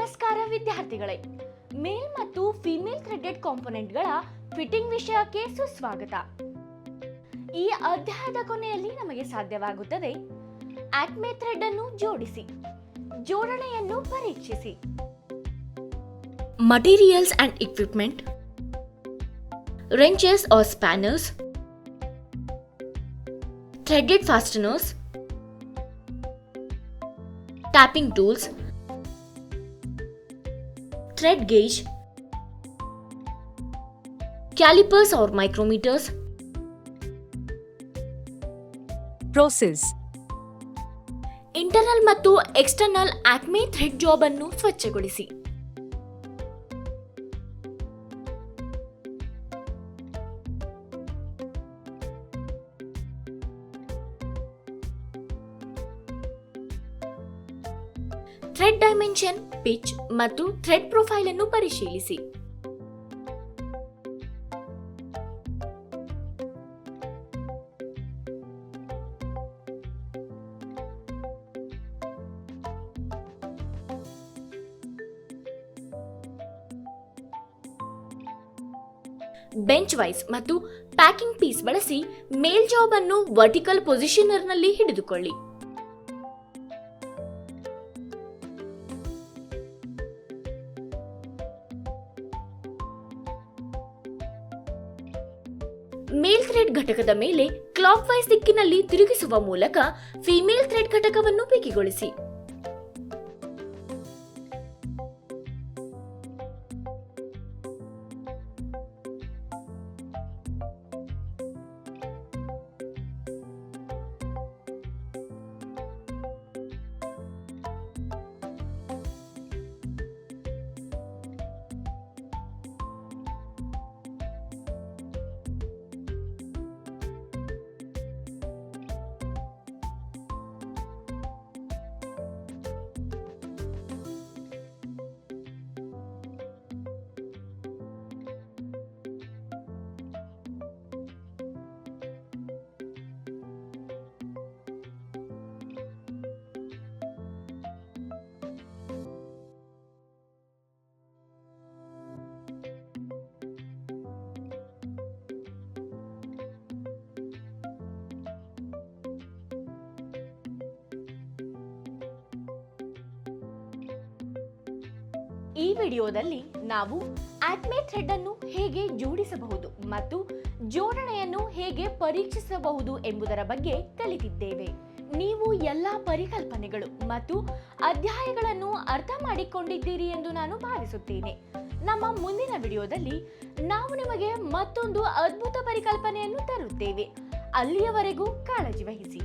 ನಮಸ್ಕಾರ ವಿದ್ಯಾರ್ಥಿಗಳೇ, ಮೇಲ್ ಮತ್ತು ಫಿಮೇಲ್ ಥ್ರೆಡೆಡ್ ಕಾಂಪೊನೆಂಟ್ಗಳ ಫಿಟ್ಟಿಂಗ್ ವಿಷಯಕ್ಕೆ ಸುಸ್ವಾಗತ. ಈ ಅಧ್ಯಾಯದ ಕೊನೆಯಲ್ಲಿ ನಮಗೆ ಸಾಧ್ಯವಾಗುತ್ತದೆ ಆಕ್ಮೆ ಥ್ರೆಡ್ ಅನ್ನು ಜೋಡಿಸಿ, ಜೋಡಣೆಯನ್ನು ಪರೀಕ್ಷಿಸಿ. Materials and equipment, wrenches or spanners, threaded fasteners, tapping tools, thread gauge, calipers or micrometers. Process. Internal ಮತ್ತು ಎಕ್ಸ್ಟರ್ನಲ್ ಆಕ್ಮೆ ಥ್ರೆಡ್ ಜಾಬ್ ಅನ್ನು ಸ್ವಚ್ಛಗೊಳಿಸಿ. ಥ್ರೆಡ್ ಡೈಮೆನ್ಷನ್, ಪಿಚ್ ಮತ್ತು ಥ್ರೆಡ್ ಪ್ರೊಫೈಲ್ ಅನ್ನು ಪರಿಶೀಲಿಸಿ. ಬೆಂಚ್ ವೈಸ್ ಮತ್ತು ಪ್ಯಾಕಿಂಗ್ ಪೀಸ್ ಬಳಸಿ ಮೇಲ್ ಜಾಬ್ ಅನ್ನು vertical ಪೊಸಿಷನರ್ನಲ್ಲಿ ಹಿಡಿದುಕೊಳ್ಳಿ. ಮೇಲ್ ಥ್ರೆಡ್ ಘಟಕದ ಮೇಲೆ ಕ್ಲಾಕ್ ವೈಸ್ ದಿಕ್ಕಿನಲ್ಲಿ ತಿರುಗಿಸುವ ಮೂಲಕ ಫಿಮೇಲ್ ಥ್ರೆಡ್ ಘಟಕವನ್ನು ಬಿಗಿಗೊಳಿಸಿ. ಈ ವಿಡಿಯೋದಲ್ಲಿ ನಾವು ಆಕ್ಮೆ ಥ್ರೆಡ್ ಅನ್ನು ಹೇಗೆ ಜೋಡಿಸಬಹುದು ಮತ್ತು ಜೋಡಣೆಯನ್ನು ಹೇಗೆ ಪರೀಕ್ಷಿಸಬಹುದು ಎಂಬುದರ ಬಗ್ಗೆ ಕಲಿತಿದ್ದೇವೆ. ನೀವು ಎಲ್ಲ ಪರಿಕಲ್ಪನೆಗಳು ಮತ್ತು ಅಧ್ಯಾಯಗಳನ್ನು ಅರ್ಥ ಮಾಡಿಕೊಂಡಿದ್ದೀರಿ ಎಂದು ನಾನು ಭಾವಿಸುತ್ತೇನೆ. ನಮ್ಮ ಮುಂದಿನ ವಿಡಿಯೋದಲ್ಲಿ ನಾವು ನಿಮಗೆ ಮತ್ತೊಂದು ಅದ್ಭುತ ಪರಿಕಲ್ಪನೆಯನ್ನು ತರುತ್ತೇವೆ. ಅಲ್ಲಿಯವರೆಗೂ ಕಾಳಜಿ ವಹಿಸಿ.